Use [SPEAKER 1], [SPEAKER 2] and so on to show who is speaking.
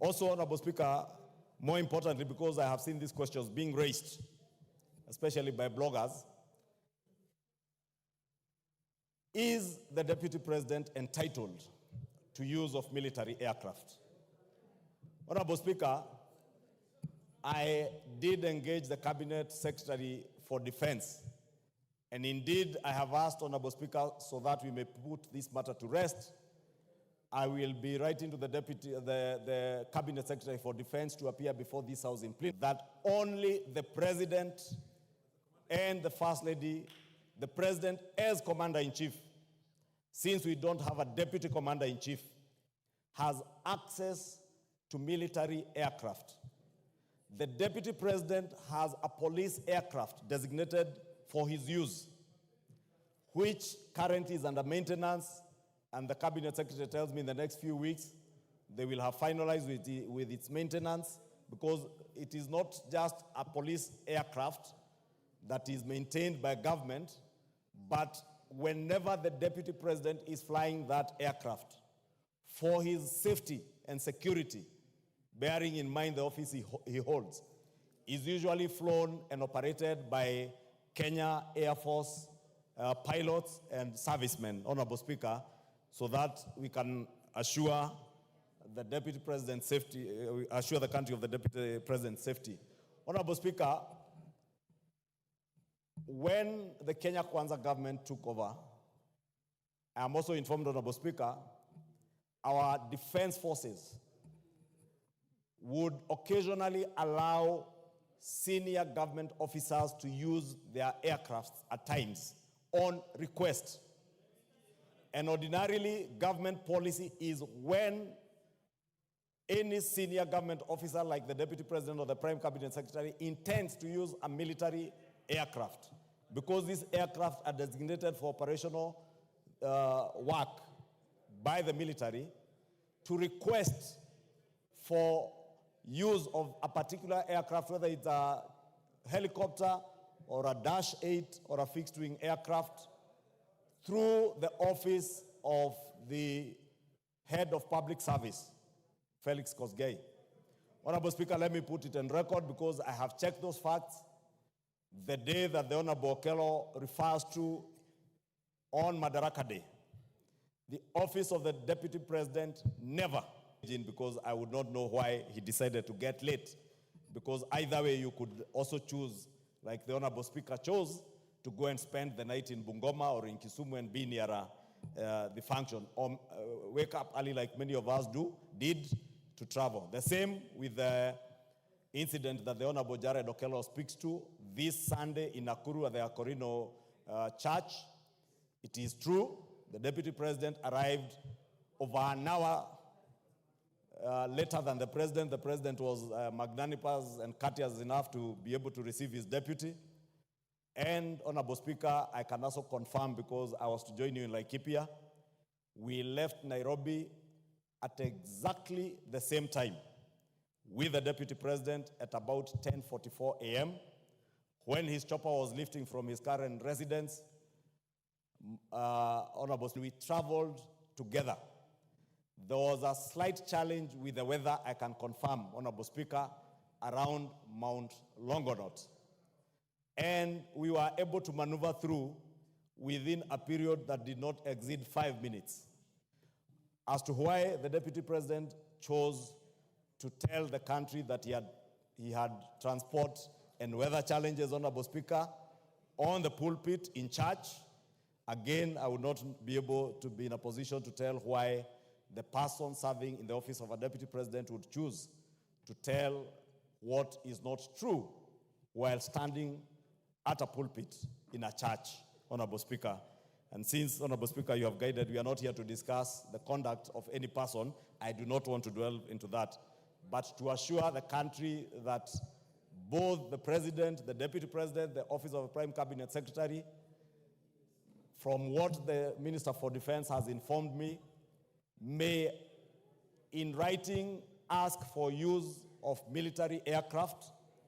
[SPEAKER 1] Also, Honorable Speaker, more importantly, because I have seen these questions being raised, especially by bloggers, is the Deputy President entitled to use of military aircraft? Honorable Speaker, I did engage the Cabinet Secretary for Defense, and indeed I have asked Honorable Speaker, so that we may put this matter to rest, I will be writing to the Cabinet Secretary for Defense to appear before this House in plenary that only the President and the First Lady, the President as Commander-in-Chief, since we don't have a Deputy Commander-in-Chief, has access to military aircraft. The Deputy President has a police aircraft designated for his use, which currently is under maintenance, and the Cabinet Secretary tells me in the next few weeks they will have finalized with its maintenance, because it is not just a police aircraft that is maintained by government, but whenever the Deputy President is flying that aircraft for his safety and security, bearing in mind the office he holds, is usually flown and operated by Kenya Air Force pilots and servicemen, Honorable Speaker, so that we can assure the Deputy President's safety, assure the country of the Deputy President's safety. Honorable Speaker, when the Kenya Kwanza government took over, I am also informed, Honorable Speaker, our defense forces would occasionally allow senior government officers to use their aircrafts at times on request. And ordinarily, government policy is when any senior government officer like the Deputy President or the Prime Cabinet Secretary intends to use a military aircraft, because these aircraft are designated for operational work by the military, to request for use of a particular aircraft, whether it's a helicopter or a Dash 8 or a fixed-wing aircraft, through the office of the head of public service, Felix Kosgei. Honorable Speaker, let me put it on record, because I have checked those facts. The day that the Honorable Okello refers to on Madaraka Day, the office of the Deputy President never, because I would not know why he decided to get late, because either way you could also choose, like the Honorable Speaker chose, to go and spend the night in Bungoma or in Kisumu and be near the function, or wake up early like many of us did to travel. The same with the incident that the Honorable Jared Okello speaks to this Sunday in Nakuru at the Akorino Church. It is true, the Deputy President arrived over an hour later than the President. The President was magnanimous and courteous enough to be able to receive his deputy. And, Honorable Speaker, I can also confirm, because I was to join you in Laikipia, we left Nairobi at exactly the same time with the Deputy President at about 10:44 a.m. when his chopper was lifting from his current residence. Honorable Speaker, we traveled together. There was a slight challenge with the weather, I can confirm, Honorable Speaker, around Mount Longonot. And we were able to maneuver through within a period that did not exceed 5 minutes. As to why the Deputy President chose to tell the country that he had transport and weather challenges, Honorable Speaker, on the pulpit in church, again, I would not be able to be in a position to tell why the person serving in the office of a Deputy President would choose to tell what is not true while standing at a pulpit in a church, Honorable Speaker. And since, Honorable Speaker, you have guided, we are not here to discuss the conduct of any person. I do not want to dwell into that, but to assure the country that both the President, the Deputy President, the Office of the Prime Cabinet Secretary, from what the Minister for Defense has informed me, may, in writing, ask for use of military aircraft